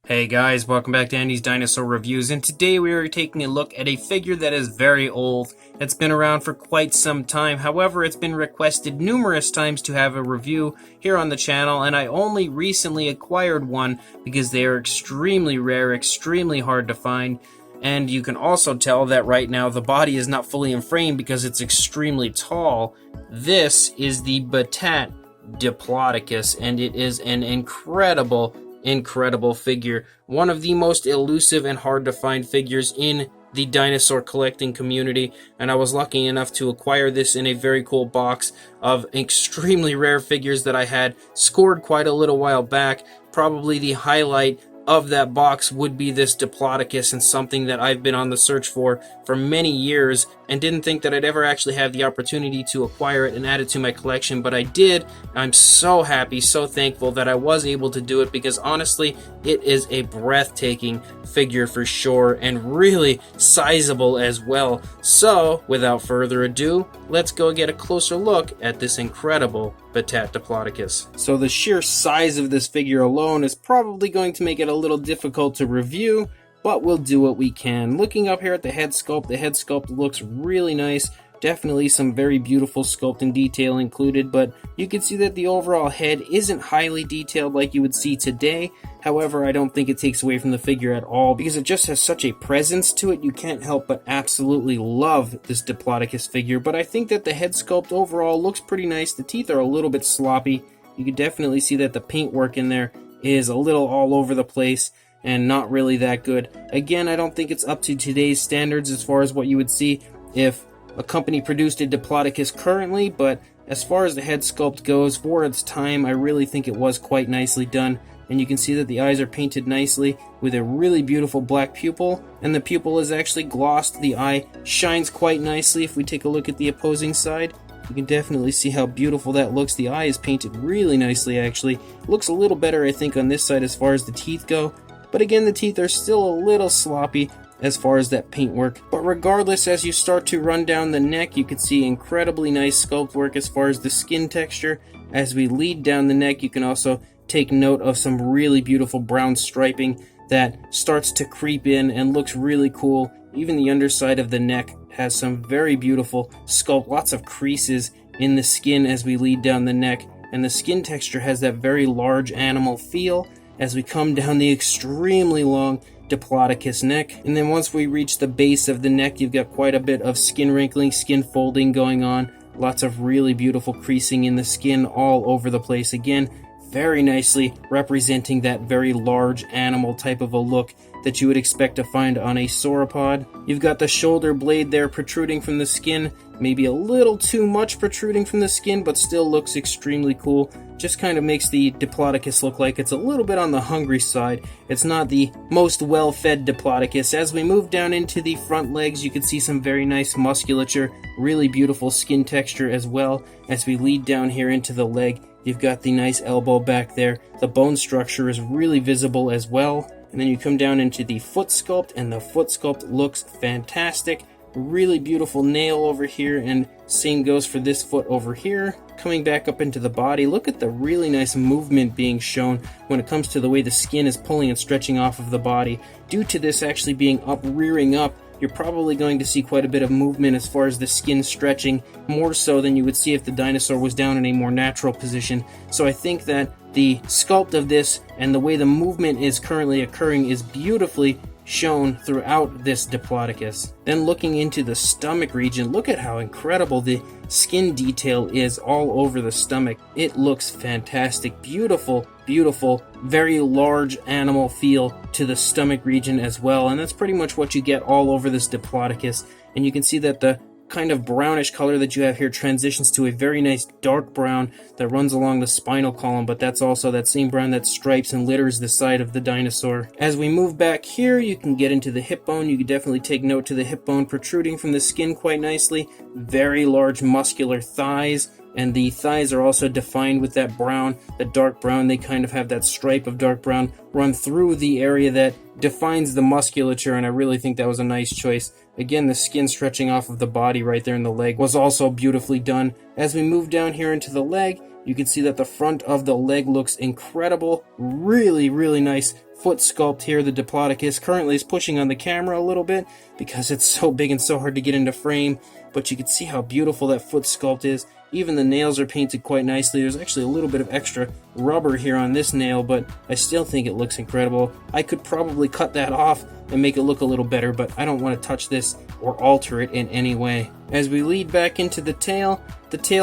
Hey guys, welcome back to Andy's Dinosaur Reviews, and today we are taking a look at a figure that is very old. It's been around for quite some time, however it's been requested numerous times to have a review here on the channel, and I only recently acquired one because they are extremely rare, extremely hard to find, and you can also tell that right now the body is not fully in frame because it's extremely tall. This is the Battat Diplodocus, and it is an incredible figure. One of the most elusive and hard to find figures in the dinosaur collecting community, and I was lucky enough to acquire this in a very cool box of extremely rare figures that I had scored quite a little while back. Probably the highlight of that box would be this Diplodocus, and something that I've been on the search for many years and didn't think that I'd ever actually have the opportunity to acquire it and add it to my collection, but I did. I'm so happy, so thankful that I was able to do it, because honestly it is a breathtaking figure for sure, and really sizable as well. So without further ado, let's go get a closer look at this incredible Battat Diplodocus. So the sheer size of this figure alone is probably going to make it a little difficult to review, but we'll do what we can. Looking up here at the head sculpt looks really nice. Definitely some very beautiful sculpt and detail included, but you can see that the overall head isn't highly detailed like you would see today. However, I don't think it takes away from the figure at all, because it just has such a presence to it. You can't help but absolutely love this Diplodocus figure, but I think that the head sculpt overall looks pretty nice. The teeth are a little bit sloppy. You can definitely see that the paintwork in there is a little all over the place and not really that good. Again, I don't think it's up to today's standards as far as what you would see if a company produced a Diplodocus currently, but as far as the head sculpt goes, for its time, I really think it was quite nicely done. And you can see that the eyes are painted nicely with a really beautiful black pupil, and the pupil is actually glossed. The eye shines quite nicely. If we take a look at the opposing side, you can definitely see how beautiful that looks. The eye is painted really nicely, actually. It looks a little better, I think, on this side as far as the teeth go, but again, the teeth are still a little sloppy as far as that paintwork. But regardless, as you start to run down the neck, you can see incredibly nice sculpt work as far as the skin texture. As we lead down the neck, you can also take note of some really beautiful brown striping that starts to creep in and looks really cool. Even the underside of the neck has some very beautiful sculpt, lots of creases in the skin as we lead down the neck, and the skin texture has that very large animal feel as we come down the extremely long Diplodocus neck. And then once we reach the base of the neck, you've got quite a bit of skin wrinkling, skin folding going on, lots of really beautiful creasing in the skin all over the place. Again, very nicely representing that very large animal type of a look that you would expect to find on a sauropod. You've got the shoulder blade there protruding from the skin, maybe a little too much protruding from the skin, but still looks extremely cool. Just kind of makes the Diplodocus look like it's a little bit on the hungry side. It's not the most well-fed Diplodocus. As we move down into the front legs, you can see some very nice musculature, really beautiful skin texture as well. As we lead down here into the leg, you've got the nice elbow back there. The bone structure is really visible as well. And then you come down into the foot sculpt, and the foot sculpt looks fantastic. Really beautiful nail over here, and same goes for this foot over here. Coming back up into the body, look at the really nice movement being shown when it comes to the way the skin is pulling and stretching off of the body. Due to this actually being rearing up, you're probably going to see quite a bit of movement as far as the skin stretching, more so than you would see if the dinosaur was down in a more natural position. So I think that the sculpt of this and the way the movement is currently occurring is beautifully shown throughout this Diplodocus. Then looking into the stomach region, look at how incredible the skin detail is all over the stomach. It looks fantastic. Beautiful, beautiful, very large animal feel to the stomach region as well, and that's pretty much what you get all over this Diplodocus. And you can see that the kind of brownish color that you have here transitions to a very nice dark brown that runs along the spinal column, but that's also that same brown that stripes and litters the side of the dinosaur. As we move back here, you can get into the hip bone. You can definitely take note to the hip bone protruding from the skin quite nicely. Very large muscular thighs, and the thighs are also defined with that brown, that dark brown. They kind of have that stripe of dark brown run through the area that defines the musculature, and I really think that was a nice choice. Again, the skin stretching off of the body right there in the leg was also beautifully done. As we move down here into the leg, you can see that the front of the leg looks incredible. Really, really nice foot sculpt here. The Diplodocus currently is pushing on the camera a little bit because it's so big and so hard to get into frame, but you can see how beautiful that foot sculpt is. Even the nails are painted quite nicely. There's actually a little bit of extra rubber here on this nail, but I still think it looks incredible. I could probably cut that off and make it look a little better, but I don't want to touch this or alter it in any way. As we lead back into the tail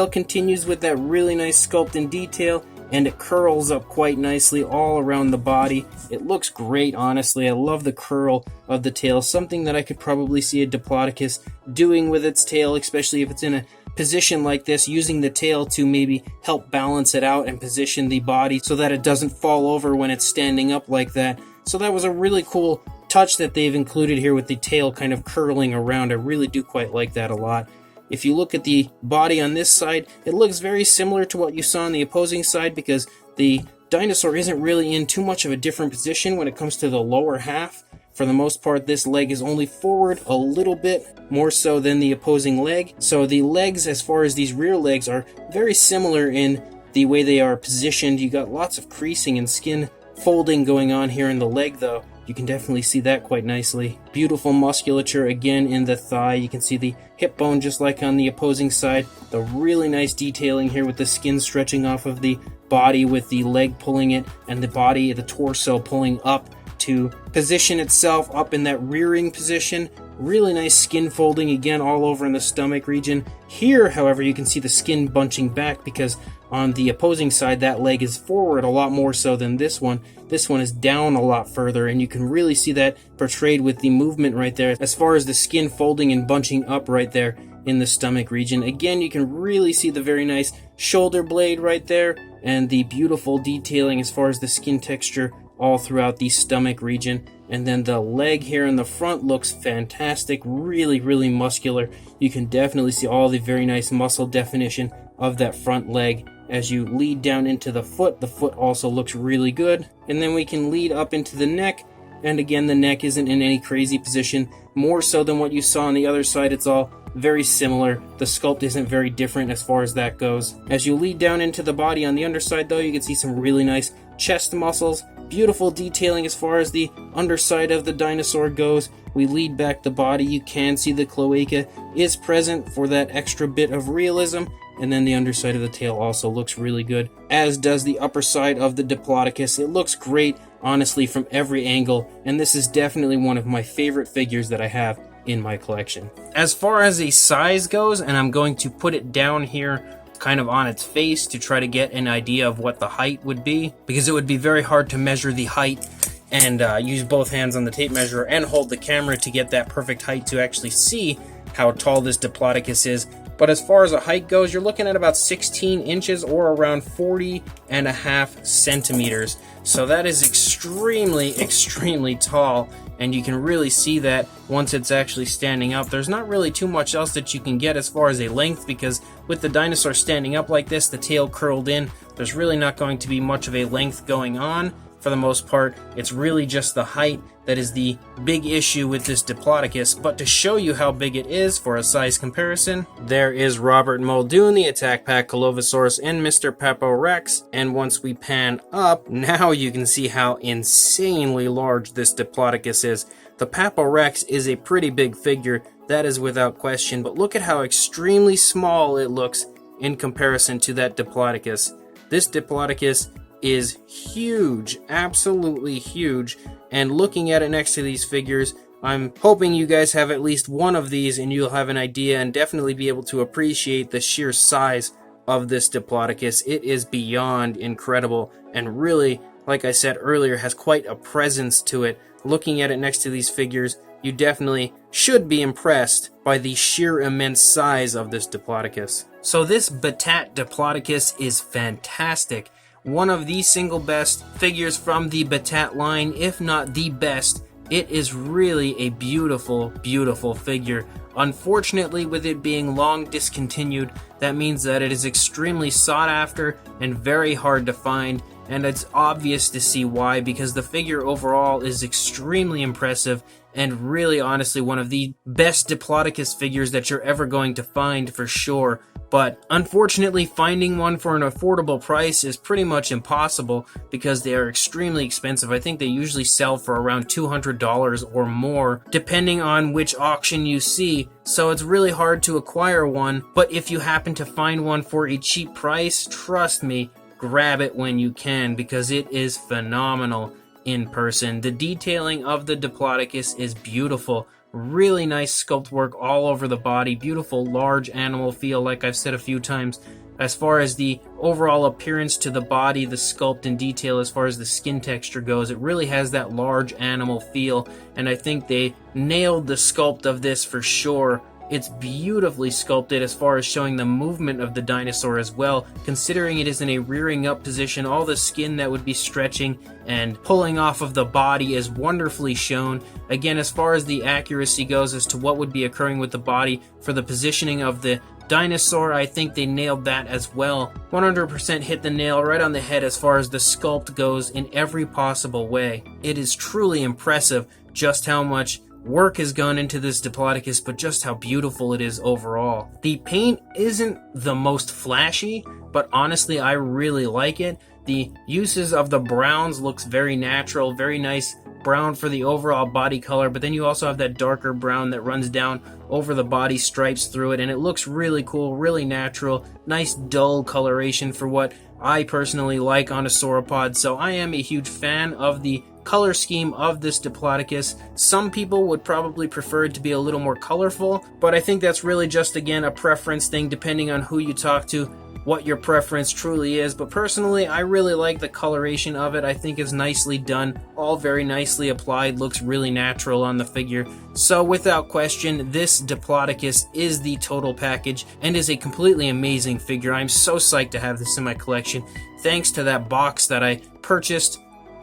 continues with that really nice sculpt and detail, and it curls up quite nicely all around the body. It looks great, honestly. I love the curl of the tail, something that I could probably see a Diplodocus doing with its tail, especially if it's in a position like this, using the tail to maybe help balance it out and position the body so that it doesn't fall over when it's standing up like that. So that was a really cool touch that they've included here with the tail kind of curling around. I really do quite like that a lot. If you look at the body on this side, it looks very similar to what you saw on the opposing side because the dinosaur isn't really in too much of a different position when it comes to the lower half. For the most part, this leg is only forward a little bit more so than the opposing leg. So the legs, as far as these rear legs, are very similar in the way they are positioned. You got lots of creasing and skin folding going on here in the leg though. You can definitely see that quite nicely. Beautiful musculature again in the thigh. You can see the hip bone just like on the opposing side. The really nice detailing here with the skin stretching off of the body with the leg pulling it and the body, the torso pulling up to position itself up in that rearing position. Really nice skin folding again all over in the stomach region. Here, however, you can see the skin bunching back because on the opposing side that leg is forward a lot more so than this one. This one is down a lot further, and you can really see that portrayed with the movement right there as far as the skin folding and bunching up right there in the stomach region. Again, you can really see the very nice shoulder blade right there and the beautiful detailing as far as the skin texture all throughout the stomach region. And then the leg here in the front looks fantastic, really, really muscular. You can definitely see all the very nice muscle definition of that front leg. As you lead down into the foot also looks really good. And then we can lead up into the neck, and again, the neck isn't in any crazy position, more so than what you saw on the other side. It's all very similar. The sculpt isn't very different as far as that goes. As you lead down into the body on the underside though, you can see some really nice chest muscles. Beautiful detailing as far as the underside of the dinosaur goes. We lead back the body. You can see the cloaca is present for that extra bit of realism. And then the underside of the tail also looks really good, as does the upper side of the Diplodocus. It looks great, honestly, from every angle, and this is definitely one of my favorite figures that I have in my collection. As far as a size goes, and I'm going to put it down here kind of on its face to try to get an idea of what the height would be, because it would be very hard to measure the height and use both hands on the tape measure and hold the camera to get that perfect height to actually see how tall this Diplodocus is. But as far as a height goes, you're looking at about 16 inches or around 40.5 centimeters. So that is extremely, extremely tall, and you can really see that once it's actually standing up. There's not really too much else that you can get as far as a length, because with the dinosaur standing up like this, the tail curled in, there's really not going to be much of a length going on. For the most part, it's really just the height that is the big issue with this Diplodocus. But to show you how big it is for a size comparison, there is Robert Muldoon, the Attack Pack Colovosaurus, and Mr. Paporex. And once we pan up, now you can see how insanely large this Diplodocus is. The Paporex is a pretty big figure, that is without question, but look at how extremely small it looks in comparison to that Diplodocus. This Diplodocus is huge, absolutely huge, and looking at it next to these figures, I'm hoping you guys have at least one of these and you'll have an idea and definitely be able to appreciate the sheer size of this Diplodocus. It is beyond incredible and really, like I said earlier, has quite a presence to it. Looking at it next to these figures, you definitely should be impressed by the sheer immense size of this Diplodocus. So this Battat Diplodocus is fantastic. One of the single best figures from the Battat line, if not the best, It is really a beautiful, beautiful figure. Unfortunately, with it being long discontinued, that means that it is extremely sought after and very hard to find, and it's obvious to see why, because the figure overall is extremely impressive and really honestly one of the best Diplodocus figures that you're ever going to find for sure. But unfortunately, finding one for an affordable price is pretty much impossible because they are extremely expensive. I think they usually sell for around $200 or more, depending on which auction you see. So it's really hard to acquire one, but if you happen to find one for a cheap price, trust me, grab it when you can because it is phenomenal in person. The detailing of the Diplodocus is beautiful. Really nice sculpt work all over the body. Beautiful large animal feel, like I've said a few times. As far as the overall appearance to the body, the sculpt and detail as far as the skin texture goes, it really has that large animal feel, and I think they nailed the sculpt of this for sure. It's beautifully sculpted as far as showing the movement of the dinosaur as well. Considering it is in a rearing up position, all the skin that would be stretching and pulling off of the body is wonderfully shown. Again, as far as the accuracy goes as to what would be occurring with the body for the positioning of the dinosaur, I think they nailed that as well. 100% hit the nail right on the head as far as the sculpt goes in every possible way. It is truly impressive just how much work has gone into this Diplodocus, but just how beautiful it is overall. The paint isn't the most flashy, but honestly I really like it. The uses of the browns looks very natural, very nice brown for the overall body color, but then you also have that darker brown that runs down over the body stripes through it, and it looks really cool, really natural, nice dull coloration for what I personally like on a sauropod. So I am a huge fan of the color scheme of this Diplodocus. Some people would probably prefer it to be a little more colorful, but I think that's really just, again, a preference thing depending on who you talk to, what your preference truly is. But personally, I really like the coloration of it. I think it's nicely done, all very nicely applied, looks really natural on the figure. So without question, this Diplodocus is the total package and is a completely amazing figure. I'm so psyched to have this in my collection. Thanks to that box that I purchased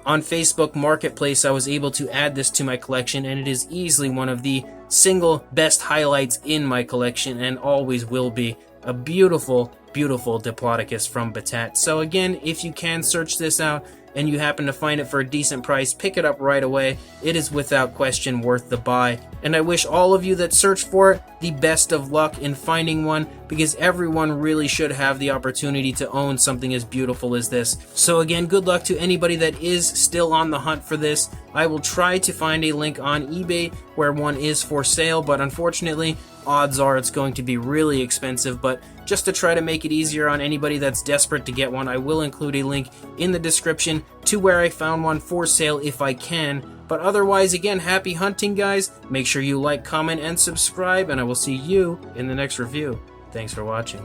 on Facebook Marketplace, I was able to add this to my collection, and it is easily one of the single best highlights in my collection and always will be. A beautiful, beautiful Diplodocus from Battat. So again, if you can search this out and you happen to find it for a decent price, pick it up right away. It is without question worth the buy. And I wish all of you that search for it the best of luck in finding one, because everyone really should have the opportunity to own something as beautiful as this. So again, good luck to anybody that is still on the hunt for this. I will try to find a link on eBay where one is for sale, but unfortunately, odds are it's going to be really expensive. But just to try to make it easier on anybody that's desperate to get one, I will include a link in the description to where I found one for sale if I can. But otherwise, again, happy hunting, guys. Make sure you like, comment, and subscribe, and I will see you in the next review. Thanks for watching.